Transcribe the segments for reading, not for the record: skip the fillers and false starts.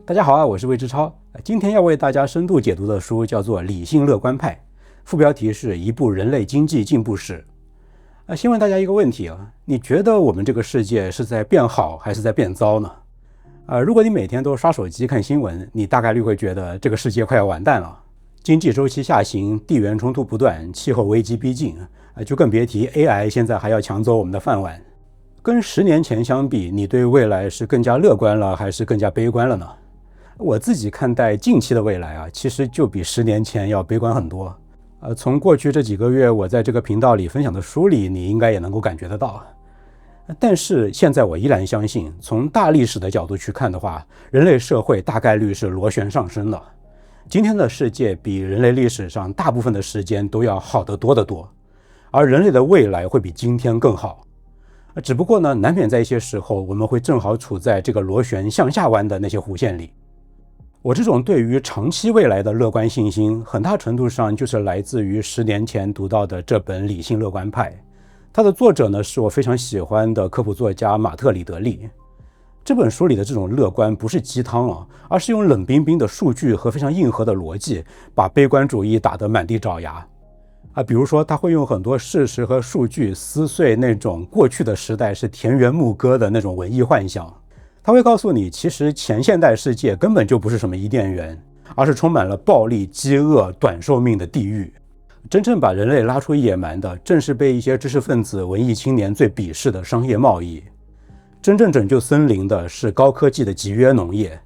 大家好啊，我是魏之超。今天要为大家深度解读的书叫做《理性乐观派》，副标题是一部人类经济进步史。先问大家一个问题啊，你觉得我们这个世界是在变好还是在变糟呢？如果你每天都刷手机看新闻，你大概率会觉得这个世界快要完蛋了。经济周期下行，地缘冲突不断，气候危机逼近，就更别提 AI 现在还要抢走我们的饭碗。跟10年前相比，你对未来是更加乐观了还是更加悲观了呢？我自己看待近期的未来啊，其实就比10年前要悲观很多。从过去这几个月我在这个频道里分享的书里，你应该也能够感觉得到。但是现在我依然相信，从大历史的角度去看的话，人类社会大概率是螺旋上升的。今天的世界比人类历史上大部分的时间都要好得多得多，而人类的未来会比今天更好。只不过呢，难免在一些时候我们会正好处在这个螺旋向下弯的那些弧线里。我这种对于长期未来的乐观信心，很大程度上就是来自于10年前读到的这本《理性乐观派》。它的作者呢，是我非常喜欢的科普作家马特·里德利。这本书里的这种乐观不是鸡汤啊，而是用冷冰冰的数据和非常硬核的逻辑，把悲观主义打得满地找牙。比如说他会用很多事实和数据撕碎那种过去的时代是田园牧歌的那种文艺幻想。他会告诉你，其实前现代世界根本就不是什么伊甸园，而是充满了暴力、饥饿、短寿命的地狱。真正把人类拉出野蛮的，正是被一些知识分子、文艺青年最鄙视的商业贸易。真正拯救森林的是高科技的集约农业。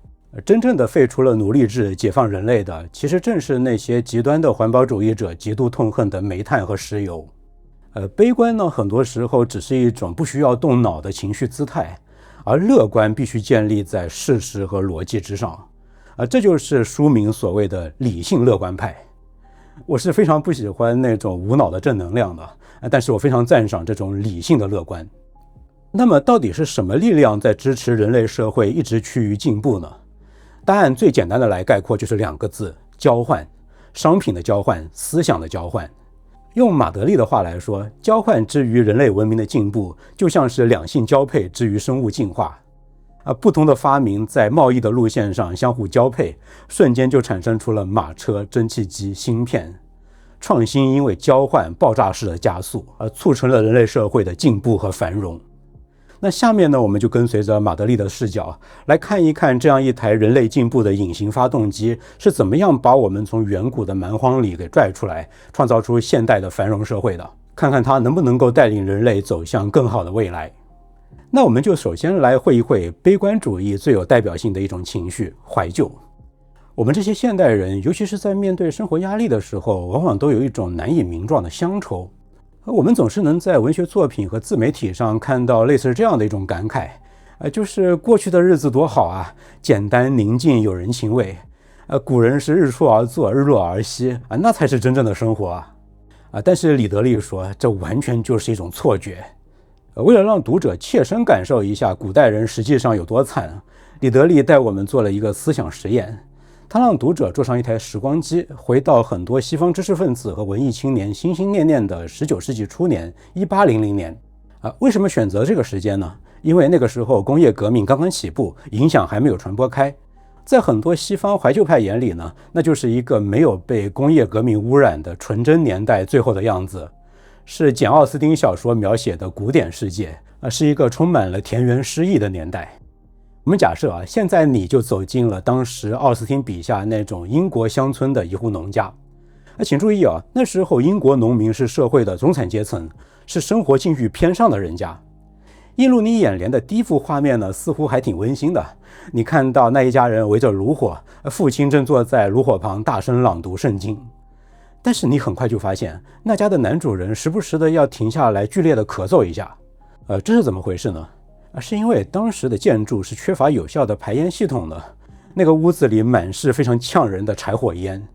真正的废除了奴隶制、解放人类的，其实正是那些极端的环保主义者极度痛恨的煤炭和石油。悲观呢，很多时候只是一种不需要动脑的情绪姿态，而乐观必须建立在事实和逻辑之上。这就是书名所谓的理性乐观派。我是非常不喜欢那种无脑的正能量的，但是我非常赞赏这种理性的乐观。那么到底是什么力量在支持人类社会一直趋于进步呢？答案最简单的来概括就是2个字：交换。商品的交换，思想的交换。用马德利的话来说，交换之于人类文明的进步，就像是两性交配之于生物进化。不同的发明在贸易的路线上相互交配，瞬间就产生出了马车、蒸汽机、芯片。创新因为交换爆炸式的加速，促成了人类社会的进步和繁荣。那下面呢，我们就跟随着马德利的视角来看一看，这样一台人类进步的隐形发动机是怎么样把我们从远古的蛮荒里给拽出来，创造出现代的繁荣社会的，看看它能不能够带领人类走向更好的未来。那我们就首先来会一会悲观主义最有代表性的一种情绪——怀旧。我们这些现代人，尤其是在面对生活压力的时候，往往都有一种难以名状的乡愁。我们总是能在文学作品和自媒体上看到类似这样的一种感慨，就是过去的日子多好啊，简单宁静有人情味。古人是日出而作，日落而息，那才是真正的生活啊。但是李德利说，这完全就是一种错觉。为了让读者切身感受一下古代人实际上有多惨，李德利带我们做了一个思想实验。他让读者坐上一台时光机，回到很多西方知识分子和文艺青年心心念念的19世纪初年1800年。为什么选择这个时间呢？因为那个时候工业革命刚刚起步，影响还没有传播开。在很多西方怀旧派眼里呢，那就是一个没有被工业革命污染的纯真年代最后的样子，是简·奥斯汀小说描写的古典世界，是一个充满了田园诗意的年代。我们假设现在你就走进了当时奥斯汀笔下那种英国乡村的一户农家。请注意那时候英国农民是社会的中产阶层，是生活境遇偏上的人家。映入你眼帘的第一幅画面呢，似乎还挺温馨的。你看到那一家人围着炉火，父亲正坐在炉火旁大声朗读圣经。但是你很快就发现，那家的男主人时不时的要停下来剧烈的咳嗽一下。这是怎么回事呢？是因为当时的建筑是缺乏有效的排烟系统的，那个屋子里满是非常呛人的柴火烟。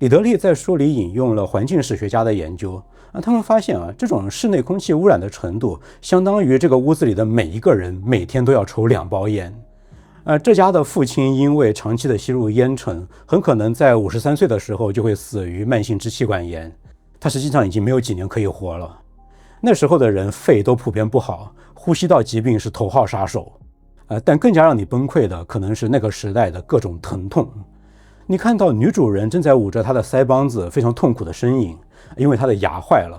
李德利在书里引用了环境史学家的研究，他们发现这种室内空气污染的程度，相当于这个屋子里的每一个人每天都要抽2包烟。这家的父亲因为长期的吸入烟尘，很可能在53岁的时候就会死于慢性支气管炎。他实际上已经没有几年可以活了。那时候的人肺都普遍不好，呼吸道疾病是头号杀手。但更加让你崩溃的可能是那个时代的各种疼痛。你看到女主人正在捂着她的腮帮子非常痛苦的身影，因为她的牙坏了。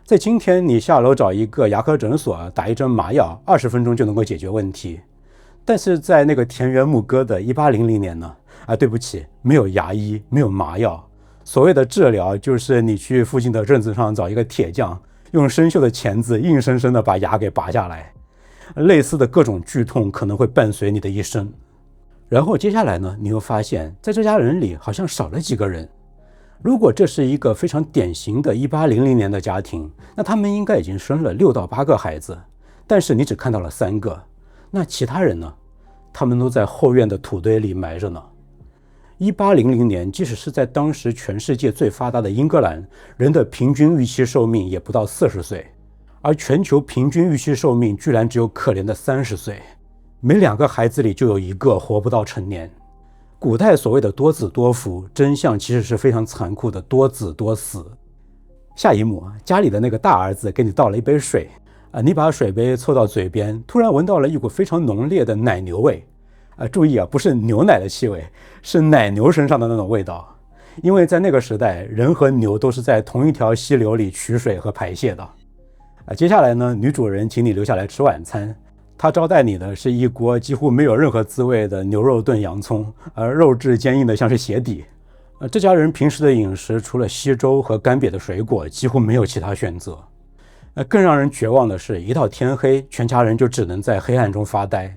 在今天，你下楼找一个牙科诊所打一针麻药，20分钟就能够解决问题。但是在那个田园牧歌的1800年呢，对不起，没有牙医，没有麻药。所谓的治疗就是你去附近的镇子上找一个铁匠，用生锈的钳子硬生生的把牙给拔下来。类似的各种剧痛可能会伴随你的一生。然后接下来呢，你又发现在这家人里好像少了几个人。如果这是一个非常典型的1800年的家庭，那他们应该已经生了6到8个孩子，但是你只看到了3个。那其他人呢？他们都在后院的土堆里埋着呢。1800年，即使是在当时全世界最发达的英格兰，人的平均预期寿命也不到40岁，而全球平均预期寿命居然只有可怜的30岁，每2个孩子里就有1个活不到成年。古代所谓的多子多福，真相其实是非常残酷的多子多死。下一幕，家里的那个大儿子给你倒了一杯水，你把水杯凑到嘴边，突然闻到了一股非常浓烈的奶牛味。注意不是牛奶的气味，是奶牛身上的那种味道。因为在那个时代，人和牛都是在同一条溪流里取水和排泄的。接下来呢，女主人请你留下来吃晚餐。她招待你的是一锅几乎没有任何滋味的牛肉炖洋葱，而肉质坚硬的像是鞋底。这家人平时的饮食除了稀粥和干瘪的水果，几乎没有其他选择。更让人绝望的是，一到天黑，全家人就只能在黑暗中发呆，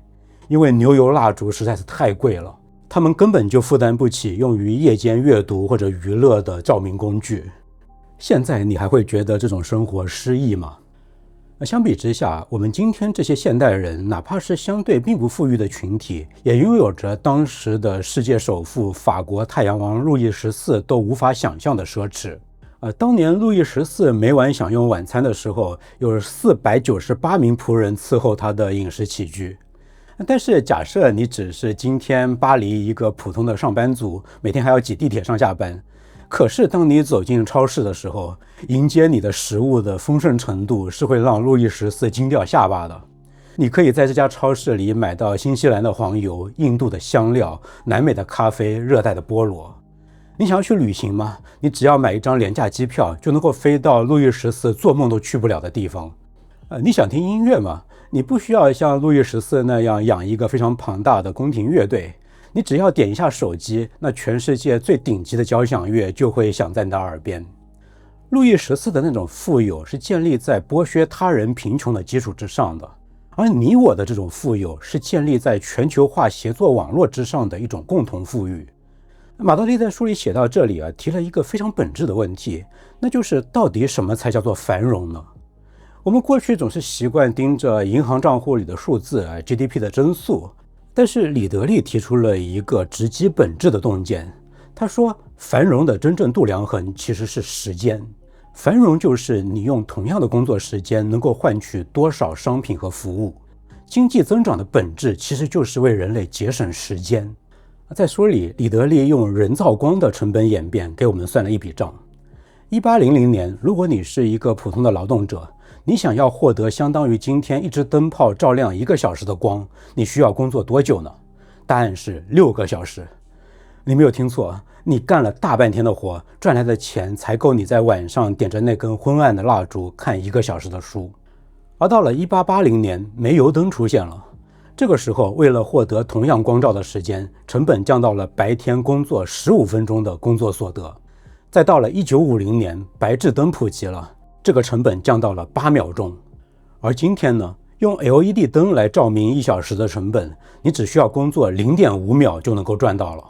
因为牛油蜡烛实在是太贵了，他们根本就负担不起用于夜间阅读或者娱乐的照明工具。现在你还会觉得这种生活诗意吗？相比之下，我们今天这些现代人，哪怕是相对并不富裕的群体，也拥有着当时的世界首富法国太阳王路易14都无法想象的奢侈。当年路易14每晚享用晚餐的时候，有498名仆人伺候他的饮食起居。但是假设你只是今天巴黎一个普通的上班族，每天还要挤地铁上下班，可是当你走进超市的时候，迎接你的食物的丰盛程度是会让路易14惊掉下巴的。你可以在这家超市里买到新西兰的黄油、印度的香料、南美的咖啡、热带的菠萝。你想要去旅行吗？你只要买一张廉价机票，就能够飞到路易14做梦都去不了的地方。你想听音乐吗？你不需要像路易14那样养一个非常庞大的宫廷乐队，你只要点一下手机，那全世界最顶级的交响乐就会响在你的耳边。路易14的那种富有是建立在剥削他人贫穷的基础之上的，而你我的这种富有是建立在全球化协作网络之上的一种共同富裕。马德里在书里写到这里提了一个非常本质的问题，那就是到底什么才叫做繁荣呢？我们过去总是习惯盯着银行账户里的数字GDP 的增速，但是李德利提出了一个直击本质的洞见。他说，繁荣的真正度量衡其实是时间。繁荣就是你用同样的工作时间能够换取多少商品和服务。经济增长的本质其实就是为人类节省时间。在书里，李德利用人造光的成本演变给我们算了一笔账。1800年，如果你是一个普通的劳动者，你想要获得相当于今天一只灯泡照亮1个小时的光，你需要工作多久呢？答案是6个小时。你没有听错，你干了大半天的活，赚来的钱才够你在晚上点着那根昏暗的蜡烛看1个小时的书。而到了1880年，煤油灯出现了。这个时候，为了获得同样光照的时间，成本降到了白天工作15分钟的工作所得。再到了1950年，白炽灯普及了，这个成本降到了8秒钟。而今天呢，用 LED 灯来照明1小时的成本，你只需要工作0.5秒就能够赚到了。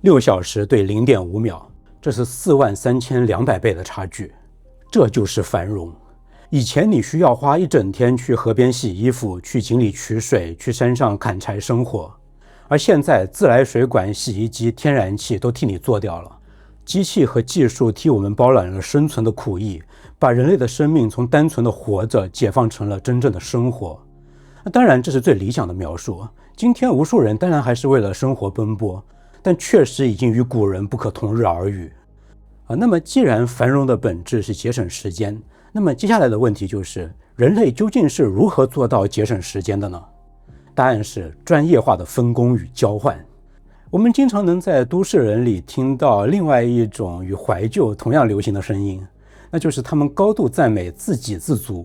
6小时对0.5秒，这是43200倍的差距。这就是繁荣。以前你需要花一整天去河边洗衣服，去井里取水，去山上砍柴生火，而现在自来水管、洗衣机、天然气都替你做掉了。机器和技术替我们包揽了生存的苦役，把人类的生命从单纯的活着解放成了真正的生活。当然，这是最理想的描述。今天无数人当然还是为了生活奔波，但确实已经与古人不可同日而语。那么既然繁荣的本质是节省时间，那么接下来的问题就是，人类究竟是如何做到节省时间的呢？答案是专业化的分工与交换。我们经常能在都市人里听到另外一种与怀旧同样流行的声音，那就是他们高度赞美自给自足。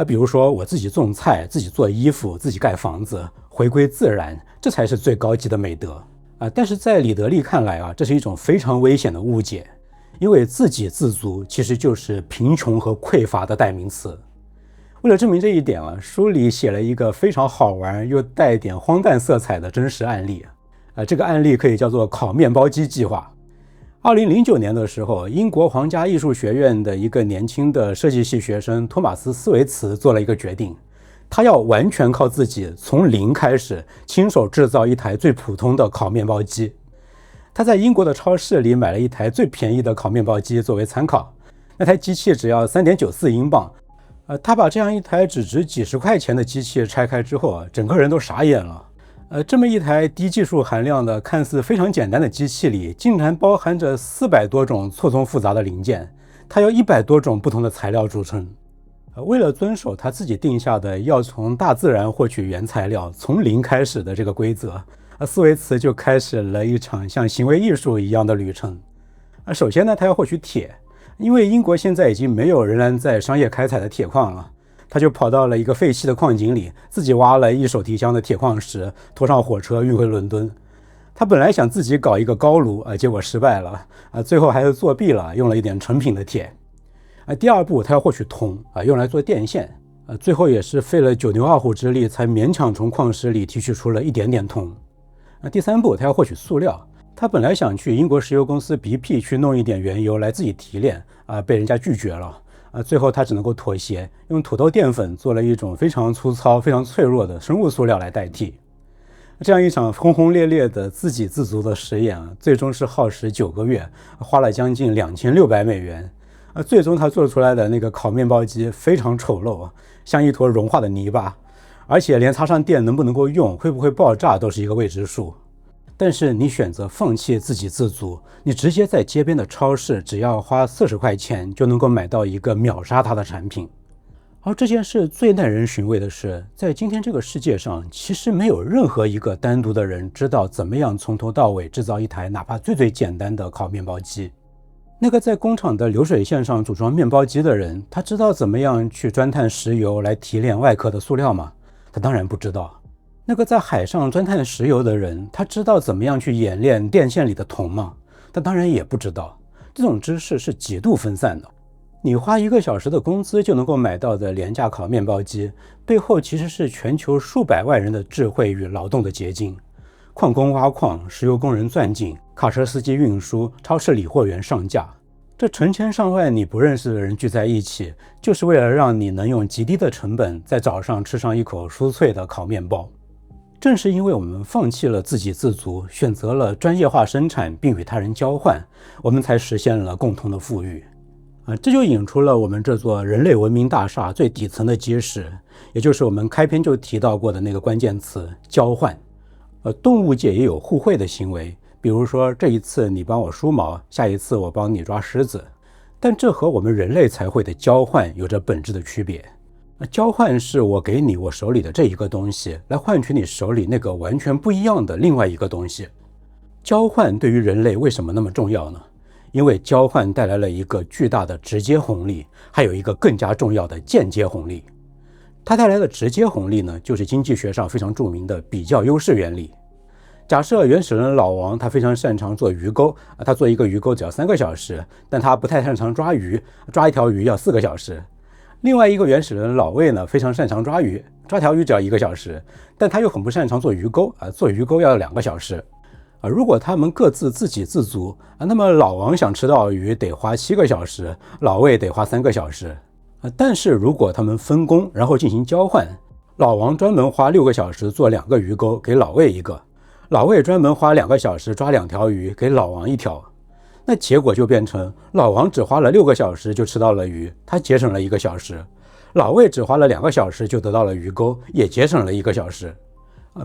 比如说我自己种菜，自己做衣服，自己盖房子，回归自然，这才是最高级的美德。但是在李德利看来这是一种非常危险的误解，因为自给自足其实就是贫穷和匮乏的代名词。为了证明这一点书里写了一个非常好玩又带点荒诞色彩的真实案例。这个案例可以叫做烤面包机计划。2009年的时候，英国皇家艺术学院的一个年轻的设计系学生托马斯·斯维茨做了一个决定，他要完全靠自己从零开始，亲手制造一台最普通的烤面包机。他在英国的超市里买了一台最便宜的烤面包机作为参考，那台机器只要3.94英镑。他把这样一台只值几十块钱的机器拆开之后整个人都傻眼了。这么一台低技术含量的看似非常简单的机器里，竟然包含着400多种错综复杂的零件，它由100多种不同的材料组成。为了遵守他自己定下的要从大自然获取原材料，从零开始的这个规则，斯维茨就开始了一场像行为艺术一样的旅程。首先呢，他要获取铁，因为英国现在已经没有仍然在商业开采的铁矿了。他就跑到了一个废弃的矿井里，自己挖了一手提箱的铁矿石，拖上火车运回伦敦。他本来想自己搞一个高炉，结果失败了，最后还是作弊了，用了一点成品的铁。第二步，他要获取铜，用来做电线，最后也是费了9牛2虎之力，才勉强从矿石里提取出了一点点铜。第三步，他要获取塑料，他本来想去英国石油公司 BP 去弄一点原油来自己提炼，被人家拒绝了。最后他只能够妥协，用土豆淀粉做了一种非常粗糙、非常脆弱的生物塑料来代替。这样一场轰轰烈烈的自给自足的实验最终是耗时9个月，花了将近2600美元。最终他做出来的那个烤面包机非常丑陋，像一坨融化的泥巴，而且连插上电能不能够用，会不会爆炸都是一个未知数。但是你选择放弃自给自足，你直接在街边的超市只要花40块钱就能够买到一个秒杀它的产品。而这件事最耐人寻味的是，在今天这个世界上，其实没有任何一个单独的人知道怎么样从头到尾制造一台哪怕最简单的烤面包机。那个在工厂的流水线上组装面包机的人，他知道怎么样去钻探石油来提炼外壳的塑料吗？他当然不知道。那个在海上钻探石油的人，他知道怎么样去冶炼电线里的铜吗？他当然也不知道。这种知识是极度分散的。你花1个小时的工资就能够买到的廉价烤面包机，背后其实是全球数百万人的智慧与劳动的结晶。矿工挖矿，石油工人钻井，卡车司机运输，超市理货员上架，这成千上万你不认识的人聚在一起，就是为了让你能用极低的成本在早上吃上一口酥脆的烤面包。正是因为我们放弃了自给自足，选择了专业化生产并与他人交换，我们才实现了共同的富裕。这就引出了我们这座人类文明大厦最底层的基石，也就是我们开篇就提到过的那个关键词——交换。动物界也有互惠的行为，比如说这一次你帮我梳毛，下一次我帮你抓狮子。但这和我们人类才会的交换有着本质的区别。交换是我给你我手里的这一个东西，来换取你手里那个完全不一样的另外一个东西。交换对于人类为什么那么重要呢？因为交换带来了一个巨大的直接红利，还有一个更加重要的间接红利。它带来的直接红利呢，就是经济学上非常著名的比较优势原理。假设原始人老王他非常擅长做鱼钩，他做一个鱼钩只要3个小时，但他不太擅长抓鱼，抓一条鱼要4个小时。另外一个原始人老魏呢，非常擅长抓鱼，抓条鱼只要1个小时，但他又很不擅长做鱼钩，做鱼钩要2个小时。如果他们各自自给自足，那么老王想吃到鱼得花7个小时，老魏得花3个小时。但是如果他们分工，然后进行交换，老王专门花6个小时做2个鱼钩给老魏1个，老魏专门花2个小时抓2条鱼给老王1条。那结果就变成老王只花了6个小时就吃到了鱼，他节省了1个小时；老魏只花了2个小时就得到了鱼钩，也节省了1个小时。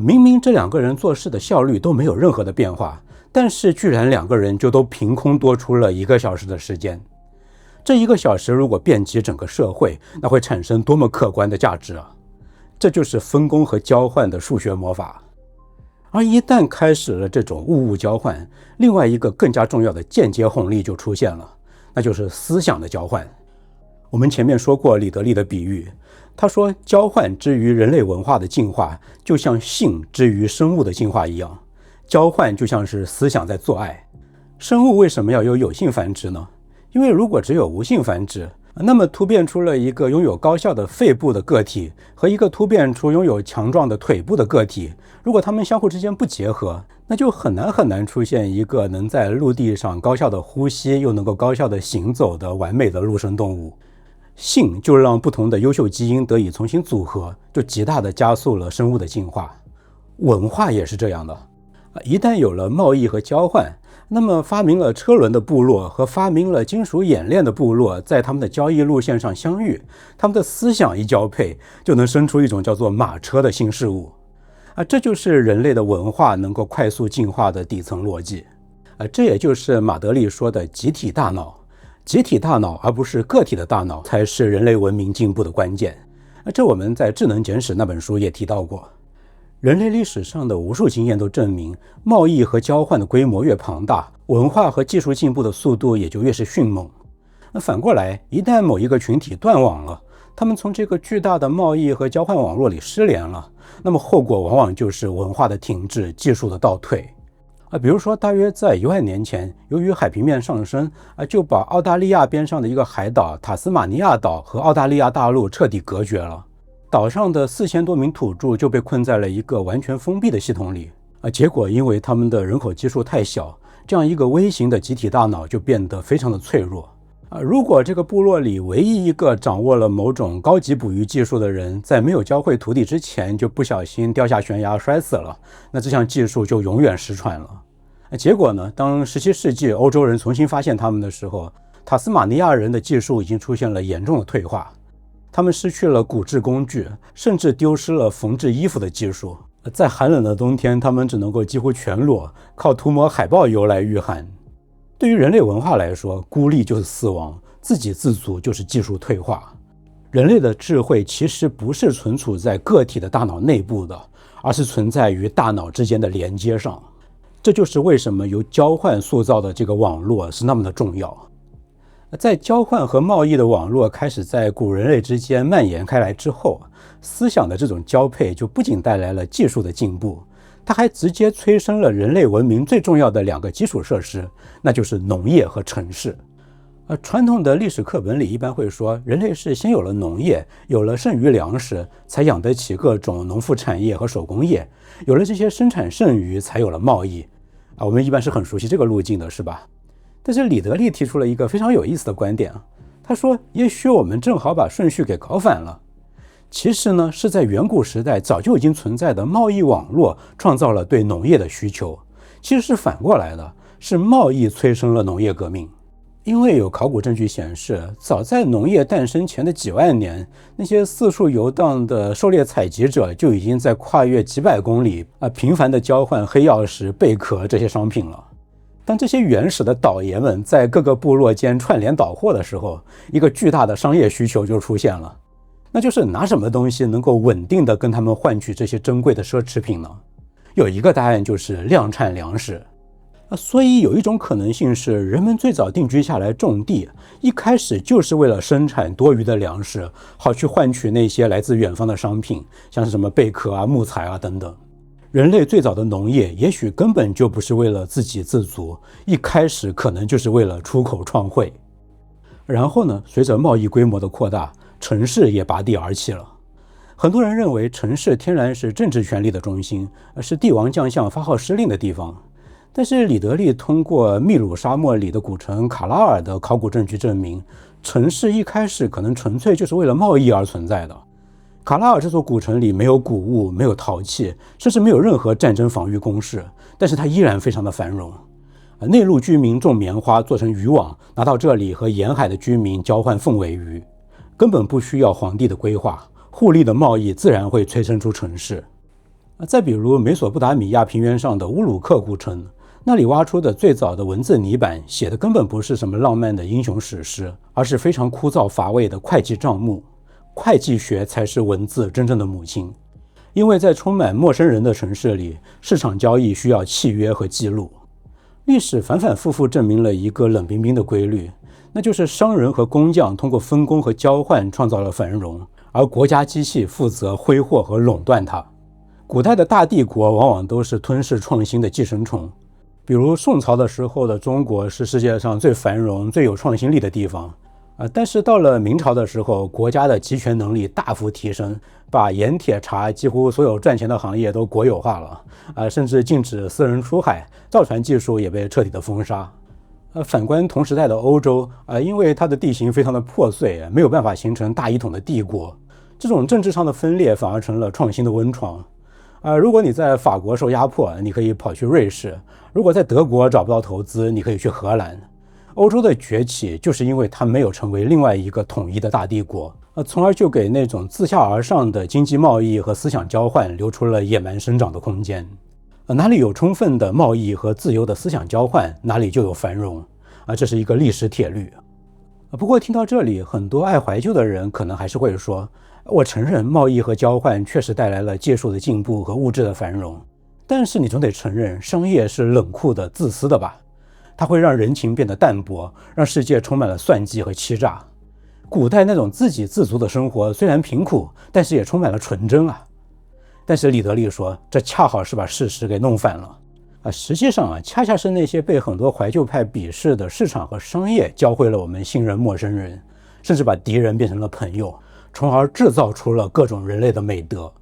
明明这2个人做事的效率都没有任何的变化，但是居然2个人就都凭空多出了1个小时的时间。这1个小时如果遍及整个社会，那会产生多么可观的价值啊！这就是分工和交换的数学魔法。而一旦开始了这种物物交换，另外一个更加重要的间接红利就出现了，那就是思想的交换。我们前面说过李德利的比喻，他说交换之于人类文化的进化，就像性之于生物的进化一样，交换就像是思想在做爱。生物为什么要有性繁殖呢？因为如果只有无性繁殖，那么突变出了一个拥有高效的肺部的个体和一个突变出拥有强壮的腿部的个体，如果它们相互之间不结合，那就很难出现一个能在陆地上高效的呼吸又能够高效的行走的完美的陆生动物。性就让不同的优秀基因得以重新组合，就极大地加速了生物的进化。文化也是这样的，一旦有了贸易和交换，那么发明了车轮的部落和发明了金属冶炼的部落在他们的交易路线上相遇，他们的思想一交配，就能生出一种叫做马车的新事物。这就是人类的文化能够快速进化的底层逻辑。这也就是马德里说的集体大脑。集体大脑而不是个体的大脑才是人类文明进步的关键。这我们在《智能简史》那本书也提到过。人类历史上的无数经验都证明，贸易和交换的规模越庞大，文化和技术进步的速度也就越是迅猛。反过来，一旦某一个群体断网了，他们从这个巨大的贸易和交换网络里失联了，那么后果往往就是文化的停滞，技术的倒退。比如说大约在1万年前，由于海平面上升，就把澳大利亚边上的一个海岛塔斯马尼亚岛和澳大利亚大陆彻底隔绝了。岛上的4000多名土著就被困在了一个完全封闭的系统里，结果因为他们的人口基数太小，这样一个微型的集体大脑就变得非常的脆弱。如果这个部落里唯一一个掌握了某种高级捕鱼技术的人，在没有教会徒弟之前就不小心掉下悬崖摔死了，那这项技术就永远失传了。结果呢，当17世纪欧洲人重新发现他们的时候，塔斯马尼亚人的技术已经出现了严重的退化，他们失去了骨制工具，甚至丢失了缝制衣服的技术。在寒冷的冬天，他们只能够几乎全裸，靠涂抹海豹油来御寒。对于人类文化来说，孤立就是死亡，自给自足就是技术退化。人类的智慧其实不是存储在个体的大脑内部的，而是存在于大脑之间的连接上。这就是为什么由交换塑造的这个网络是那么的重要。在交换和贸易的网络开始在古人类之间蔓延开来之后，思想的这种交配就不仅带来了技术的进步，它还直接催生了人类文明最重要的2个基础设施，那就是农业和城市。传统的历史课本里一般会说，人类是先有了农业，有了剩余粮食，才养得起各种农副产业和手工业，有了这些生产剩余，才有了贸易。我们一般是很熟悉这个路径的，是吧？但是李德利提出了一个非常有意思的观点，他说也许我们正好把顺序给搞反了。其实呢，是在远古时代早就已经存在的贸易网络创造了对农业的需求，其实是反过来的，是贸易催生了农业革命。因为有考古证据显示，早在农业诞生前的几万年，那些四处游荡的狩猎采集者就已经在跨越几百公里频繁地交换黑曜石、贝壳这些商品了。当这些原始的岛爷们在各个部落间串联倒货的时候，一个巨大的商业需求就出现了，那就是拿什么东西能够稳定地跟他们换取这些珍贵的奢侈品呢？有一个答案就是量产粮食。所以有一种可能性是，人们最早定居下来种地，一开始就是为了生产多余的粮食，好去换取那些来自远方的商品，像是什么贝壳啊、木材等等。人类最早的农业也许根本就不是为了自给自足，一开始可能就是为了出口创汇。然后呢，随着贸易规模的扩大，城市也拔地而起了。很多人认为城市天然是政治权力的中心，是帝王将相发号施令的地方。但是李德利通过秘鲁沙漠里的古城卡拉尔的考古证据证明，城市一开始可能纯粹就是为了贸易而存在的。卡拉尔这座古城里没有谷物，没有陶器，甚至没有任何战争防御工事，但是它依然非常的繁荣。内陆居民种棉花做成渔网，拿到这里和沿海的居民交换凤尾鱼，根本不需要皇帝的规划，互利的贸易自然会催生出城市。再比如美索不达米亚平原上的乌鲁克古城，那里挖出的最早的文字泥板写的根本不是什么浪漫的英雄史诗，而是非常枯燥乏味的会计账目。会计学才是文字真正的母亲。因为在充满陌生人的城市里，市场交易需要契约和记录。历史反反复复证明了一个冷冰冰的规律，那就是商人和工匠通过分工和交换创造了繁荣，而国家机器负责挥霍和垄断它。古代的大帝国往往都是吞噬创新的寄生虫，比如宋朝的时候的中国是世界上最繁荣、最有创新力的地方。但是到了明朝的时候，国家的集权能力大幅提升，把盐铁茶几乎所有赚钱的行业都国有化了，甚至禁止私人出海，造船技术也被彻底的封杀。反观同时代的欧洲，因为它的地形非常的破碎，没有办法形成大一统的帝国，这种政治上的分裂反而成了创新的温床。如果你在法国受压迫，你可以跑去瑞士；如果在德国找不到投资，你可以去荷兰。欧洲的崛起就是因为它没有成为另外一个统一的大帝国，从而就给那种自下而上的经济贸易和思想交换留出了野蛮生长的空间。哪里有充分的贸易和自由的思想交换，哪里就有繁荣，这是一个历史铁律。不过听到这里，很多爱怀旧的人可能还是会说，我承认贸易和交换确实带来了技术的进步和物质的繁荣，但是你总得承认商业是冷酷的、自私的吧？它会让人情变得淡薄，让世界充满了算计和欺诈。古代那种自给自足的生活虽然贫苦，但是也充满了纯真啊。但是李德利说，这恰好是把事实给弄反了。实际上恰恰是那些被很多怀旧派鄙视的市场和商业，教会了我们信任陌生人，甚至把敌人变成了朋友，从而制造出了各种人类的美德。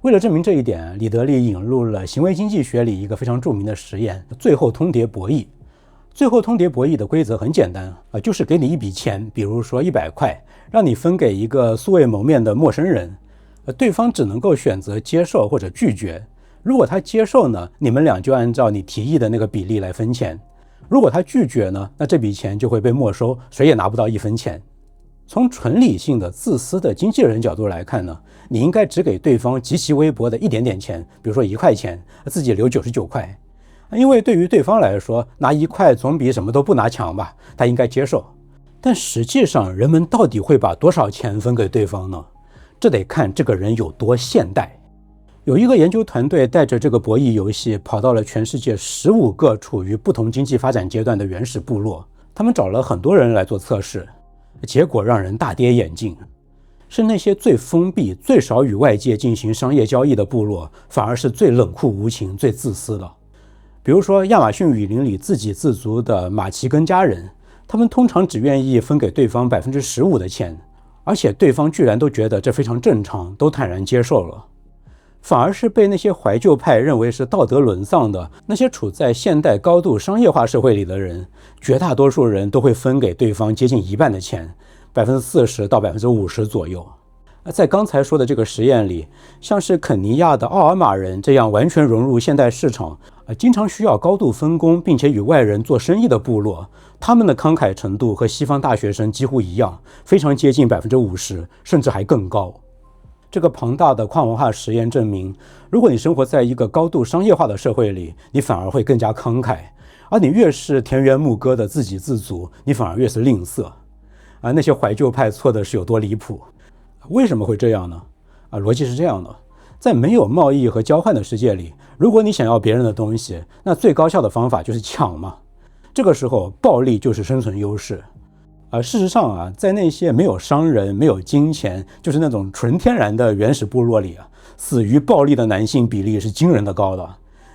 为了证明这一点，李德利引入了行为经济学里一个非常著名的实验——最后通牒博弈。最后通牒博弈的规则很简单，就是给你一笔钱，比如说100块，让你分给一个素未谋面的陌生人，对方只能够选择接受或者拒绝。如果他接受呢，你们俩就按照你提议的那个比例来分钱；如果他拒绝呢，那这笔钱就会被没收，谁也拿不到1分钱。从纯理性的自私的经纪人角度来看呢，你应该只给对方极其微薄的一点点钱，比如说1块钱，自己留99块。因为对于对方来说，拿1块总比什么都不拿强吧，他应该接受。但实际上，人们到底会把多少钱分给对方呢？这得看这个人有多现代。有一个研究团队带着这个博弈游戏跑到了全世界15个处于不同经济发展阶段的原始部落，他们找了很多人来做测试，结果让人大跌眼镜。是那些最封闭、最少与外界进行商业交易的部落，反而是最冷酷无情、最自私的。比如说亚马逊雨林里自给自足的马其根家人，他们通常只愿意分给对方15%的钱，而且对方居然都觉得这非常正常，都坦然接受了。反而是被那些怀旧派认为是道德沦丧的那些处在现代高度商业化社会里的人，绝大多数人都会分给对方接近一半的钱，40%到50%左右。在刚才说的这个实验里，像是肯尼亚的奥尔马人这样完全融入现代市场，经常需要高度分工并且与外人做生意的部落，他们的慷慨程度和西方大学生几乎一样，非常接近50%，甚至还更高。这个庞大的跨文化实验证明，如果你生活在一个高度商业化的社会里，你反而会更加慷慨，而你越是田园牧歌的自给自足，你反而越是吝啬。那些怀旧派错的是有多离谱？为什么会这样呢？逻辑是这样的，在没有贸易和交换的世界里，如果你想要别人的东西，那最高效的方法就是抢嘛。这个时候，暴力就是生存优势。事实上在那些没有商人、没有金钱，就是那种纯天然的原始部落里死于暴力的男性比例是惊人的高的。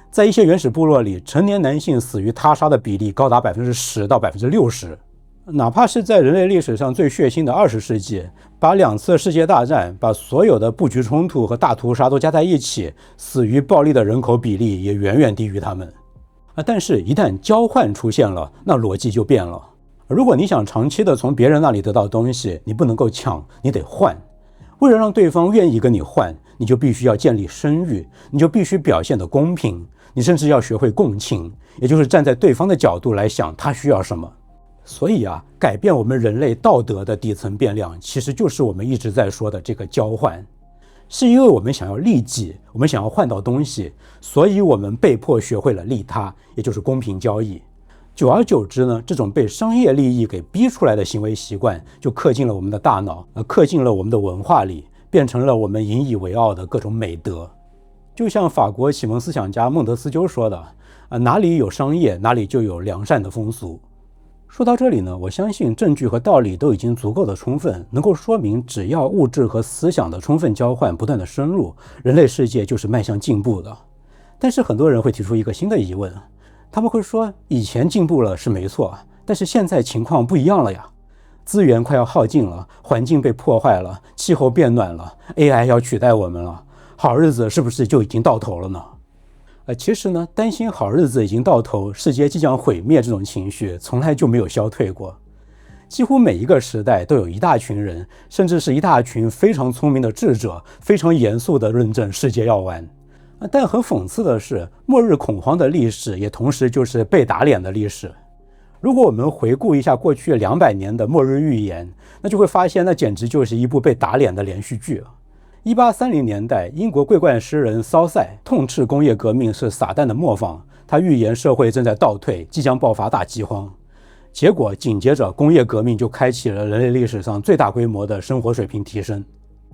在一些原始部落里，成年男性死于他杀的比例高达10%到60%。哪怕是在人类历史上最血腥的20世纪，把2次世界大战，把所有的布局冲突和大屠杀都加在一起，死于暴力的人口比例也远远低于他们。但是一旦交换出现了，那逻辑就变了。如果你想长期的从别人那里得到东西，你不能够抢，你得换。为了让对方愿意跟你换，你就必须要建立声誉，你就必须表现得公平，你甚至要学会共情，也就是站在对方的角度来想他需要什么。所以改变我们人类道德的底层变量，其实就是我们一直在说的这个交换。是因为我们想要利己，我们想要换到东西，所以我们被迫学会了利他，也就是公平交易。久而久之呢，这种被商业利益给逼出来的行为习惯就刻进了我们的大脑，刻进了我们的文化里，变成了我们引以为傲的各种美德。就像法国启蒙思想家孟德斯鸠说的，哪里有商业，哪里就有良善的风俗。说到这里呢，我相信证据和道理都已经足够的充分，能够说明只要物质和思想的充分交换不断的深入，人类世界就是迈向进步的。但是很多人会提出一个新的疑问，他们会说，以前进步了是没错，但是现在情况不一样了呀，资源快要耗尽了，环境被破坏了，气候变暖了， AI 要取代我们了，好日子是不是就已经到头了呢？其实呢，担心好日子已经到头，世界即将毁灭这种情绪从来就没有消退过。几乎每一个时代都有一大群人，甚至是一大群非常聪明的智者，非常严肃地论证世界要完。但很讽刺的是，末日恐慌的历史也同时就是被打脸的历史。如果我们回顾一下过去200年的末日预言，那就会发现那简直就是一部被打脸的连续剧。1830年代，英国桂冠诗人骚塞痛斥工业革命是撒旦的磨坊，他预言社会正在倒退，即将爆发大饥荒。结果紧接着工业革命就开启了人类历史上最大规模的生活水平提升。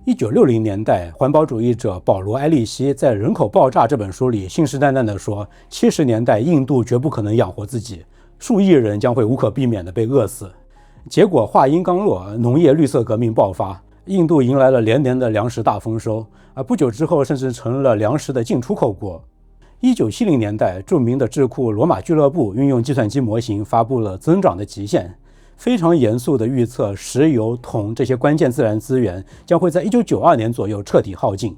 1960年代，环保主义者保罗·埃利希在《人口爆炸》这本书里信誓旦旦地说，70年代印度绝不可能养活自己，数亿人将会无可避免地被饿死。结果话音刚落，农业绿色革命爆发，印度迎来了连年的粮食大丰收，不久之后甚至成了粮食的进出口国。1970年代，著名的智库罗马俱乐部运用计算机模型发布了增长的极限，非常严肃地预测石油、铜这些关键自然资源将会在1992年左右彻底耗尽。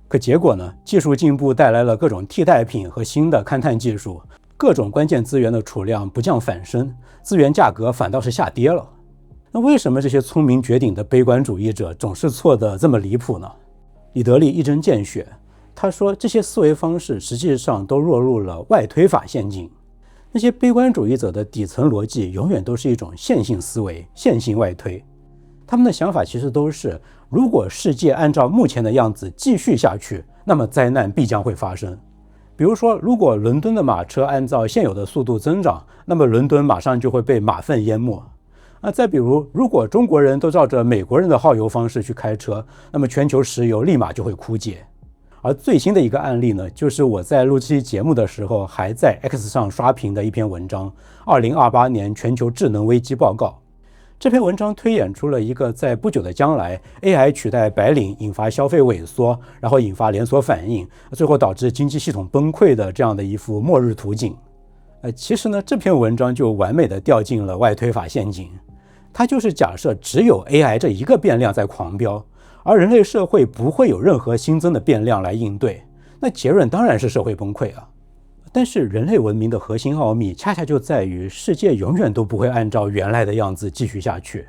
可结果呢？技术进步带来了各种替代品和新的勘探技术，各种关键资源的储量不降反升，资源价格反倒是下跌了。那为什么这些聪明绝顶的悲观主义者总是错得这么离谱呢？李德利一针见血，他说这些思维方式实际上都落入了外推法陷阱。那些悲观主义者的底层逻辑永远都是一种线性思维、线性外推。他们的想法其实都是，如果世界按照目前的样子继续下去，那么灾难必将会发生。比如说，如果伦敦的马车按照现有的速度增长，那么伦敦马上就会被马粪淹没。再比如，如果中国人都照着美国人的耗油方式去开车，那么全球石油立马就会枯竭。而最新的一个案例呢，就是我在录这期节目的时候还在 X 上刷屏的一篇文章，2028年全球智能危机报告。这篇文章推演出了一个在不久的将来 AI 取代白领，引发消费萎缩，然后引发连锁反应，最后导致经济系统崩溃的这样的一幅末日图景。其实呢，这篇文章就完美的掉进了外推法陷阱。它就是假设只有 AI 这一个变量在狂飙，而人类社会不会有任何新增的变量来应对，那结论当然是社会崩溃啊。但是人类文明的核心奥秘恰恰就在于，世界永远都不会按照原来的样子继续下去。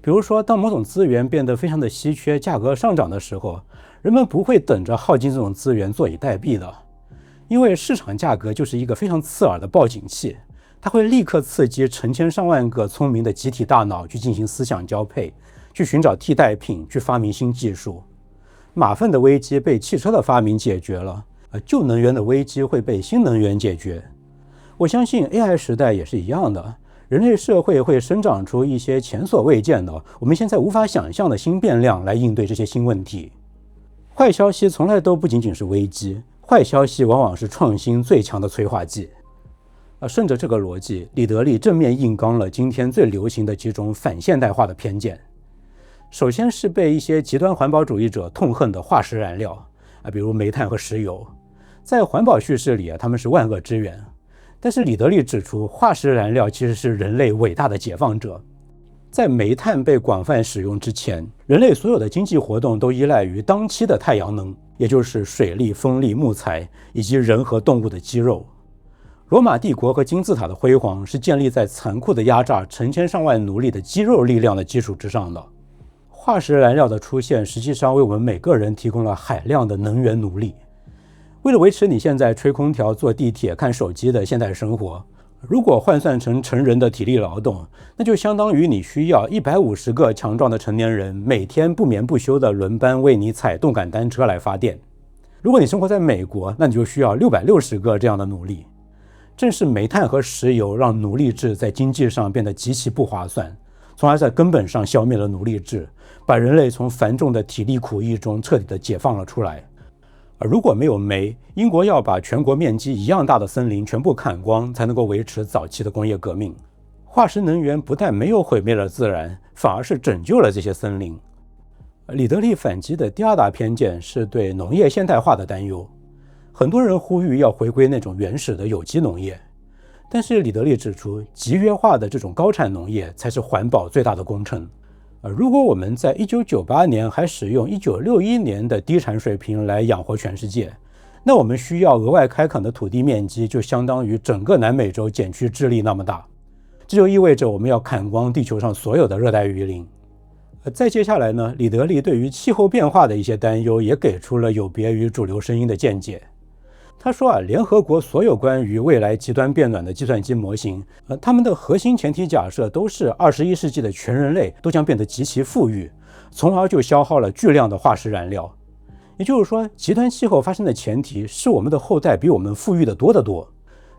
比如说，当某种资源变得非常的稀缺，价格上涨的时候，人们不会等着耗尽这种资源坐以待毙的，因为市场价格就是一个非常刺耳的报警器，它会立刻刺激成千上万个聪明的集体大脑去进行思想交配，去寻找替代品，去发明新技术。马粪的危机被汽车的发明解决了，旧能源的危机会被新能源解决。我相信 AI 时代也是一样的，人类社会会生长出一些前所未见的，我们现在无法想象的新变量来应对这些新问题。坏消息从来都不仅仅是危机，坏消息往往是创新最强的催化剂。顺着这个逻辑，李德利正面硬刚了今天最流行的几种反现代化的偏见。首先是被一些极端环保主义者痛恨的化石燃料，比如煤炭和石油。在环保叙事里，他们是万恶之源。但是李德利指出，化石燃料其实是人类伟大的解放者。在煤炭被广泛使用之前，人类所有的经济活动都依赖于当期的太阳能，也就是水力、风力、木材以及人和动物的肌肉。罗马帝国和金字塔的辉煌是建立在残酷的压榨成千上万奴隶的肌肉力量的基础之上的。化石燃料的出现实际上为我们每个人提供了海量的能源奴隶。为了维持你现在吹空调、坐地铁、看手机的现代生活，如果换算成成人的体力劳动，那就相当于你需要150个强壮的成年人每天不眠不休的轮班为你踩动感单车来发电。如果你生活在美国，那你就需要660个这样的奴隶。正是煤炭和石油让奴隶制在经济上变得极其不划算，从而在根本上消灭了奴隶制，把人类从繁重的体力苦役中彻底的解放了出来。而如果没有煤，英国要把全国面积一样大的森林全部砍光，才能够维持早期的工业革命。化石能源不但没有毁灭了自然，反而是拯救了这些森林。李德利反击的第二大偏见是对农业现代化的担忧。很多人呼吁要回归那种原始的有机农业，但是李德利指出，集约化的这种高产农业才是环保最大的工程。如果我们在1998年还使用1961年的低产水平来养活全世界，那我们需要额外开垦的土地面积就相当于整个南美洲减去智利那么大。这就意味着我们要砍光地球上所有的热带雨林。再接下来呢，李德利对于气候变化的一些担忧也给出了有别于主流声音的见解。他说联合国所有关于未来极端变暖的计算机模型，他们的核心前提假设都是21世纪的全人类都将变得极其富裕，从而就消耗了巨量的化石燃料。也就是说，极端气候发生的前提是我们的后代比我们富裕的多得多。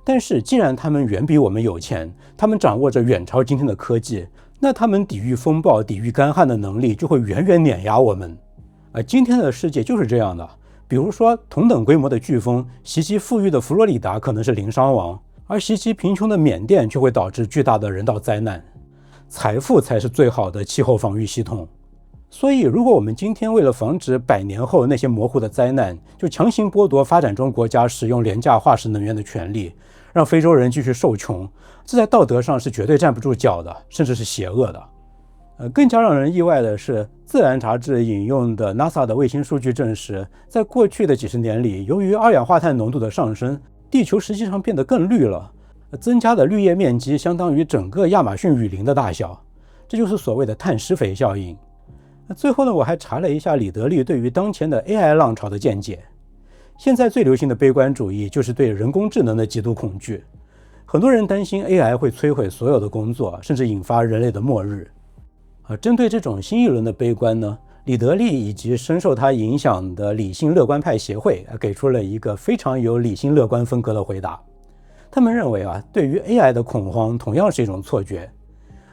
但是既然他们远比我们有钱，他们掌握着远超今天的科技，那他们抵御风暴、抵御干旱的能力就会远远碾压我们。今天的世界就是这样的。比如说，同等规模的飓风袭击富裕的佛罗里达可能是零伤亡，而袭击贫穷的缅甸却会导致巨大的人道灾难。财富才是最好的气候防御系统。所以，如果我们今天为了防止100年后那些模糊的灾难，就强行剥夺发展中国家使用廉价化石能源的权利，让非洲人继续受穷，这在道德上是绝对站不住脚的，甚至是邪恶的。更加让人意外的是，《自然》杂志引用的 NASA 的卫星数据证实，在过去的几十年里，由于二氧化碳浓度的上升，地球实际上变得更绿了，增加的绿叶面积相当于整个亚马逊雨林的大小，这就是所谓的碳施肥效应。最后呢，我还查了一下李德利对于当前的 AI 浪潮的见解。现在最流行的悲观主义就是对人工智能的极度恐惧，很多人担心 AI 会摧毁所有的工作，甚至引发人类的末日。针对这种新一轮的悲观呢，李德利以及深受他影响的理性乐观派协会给出了一个非常有理性乐观风格的回答。他们认为对于 AI 的恐慌同样是一种错觉。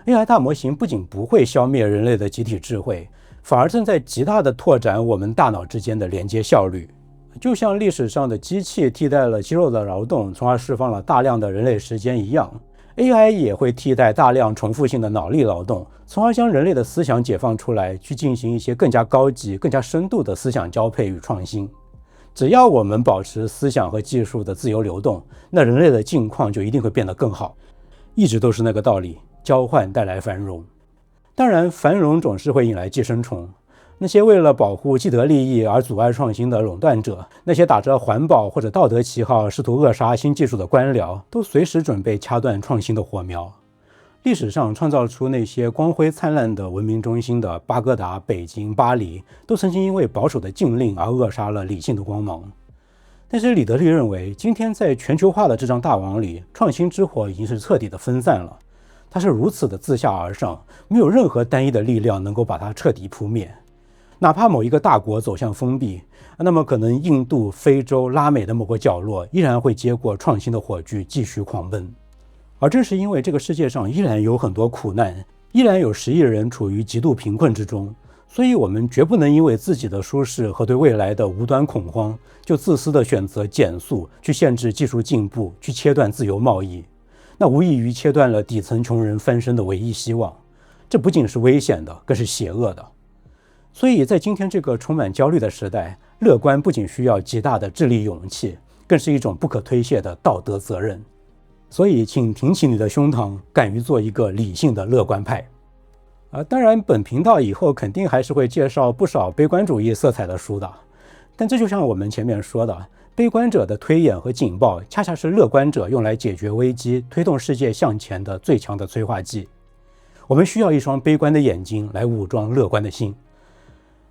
AI 大模型不仅不会消灭人类的集体智慧，反而正在极大地拓展我们大脑之间的连接效率。就像历史上的机器替代了肌肉的劳动，从而释放了大量的人类时间一样， AI 也会替代大量重复性的脑力劳动，从而将人类的思想解放出来，去进行一些更加高级、更加深度的思想交配与创新。只要我们保持思想和技术的自由流动，那人类的境况就一定会变得更好。一直都是那个道理，交换带来繁荣。当然，繁荣总是会引来寄生虫。那些为了保护既得利益而阻碍创新的垄断者，那些打着环保或者道德旗号试图扼杀新技术的官僚，都随时准备掐断创新的火苗。历史上创造出那些光辉灿烂的文明中心的巴格达、北京、巴黎，都曾经因为保守的禁令而扼杀了理性的光芒。但是李德利认为，今天在全球化的这张大网里，创新之火已经是彻底的分散了。它是如此的自下而上，没有任何单一的力量能够把它彻底扑灭。哪怕某一个大国走向封闭，那么可能印度、非洲、拉美的某个角落依然会接过创新的火炬，继续狂奔。而正是因为这个世界上依然有很多苦难，依然有10亿人处于极度贫困之中，所以我们绝不能因为自己的舒适和对未来的无端恐慌，就自私地选择减速，去限制技术进步，去切断自由贸易。那无异于切断了底层穷人翻身的唯一希望。这不仅是危险的，更是邪恶的。所以在今天这个充满焦虑的时代，乐观不仅需要极大的智力勇气，更是一种不可推卸的道德责任。所以请挺起你的胸膛，敢于做一个理性的乐观派。当然本频道以后肯定还是会介绍不少悲观主义色彩的书的，但这就像我们前面说的，悲观者的推演和警报恰恰是乐观者用来解决危机、推动世界向前的最强的催化剂。我们需要一双悲观的眼睛来武装乐观的心。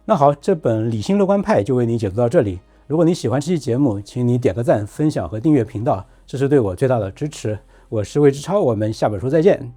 那好，这本理性乐观派就为你解读到这里。如果你喜欢这期节目，请你点个赞、分享和订阅频道，这是对我最大的支持。我是魏志超，我们下本书再见。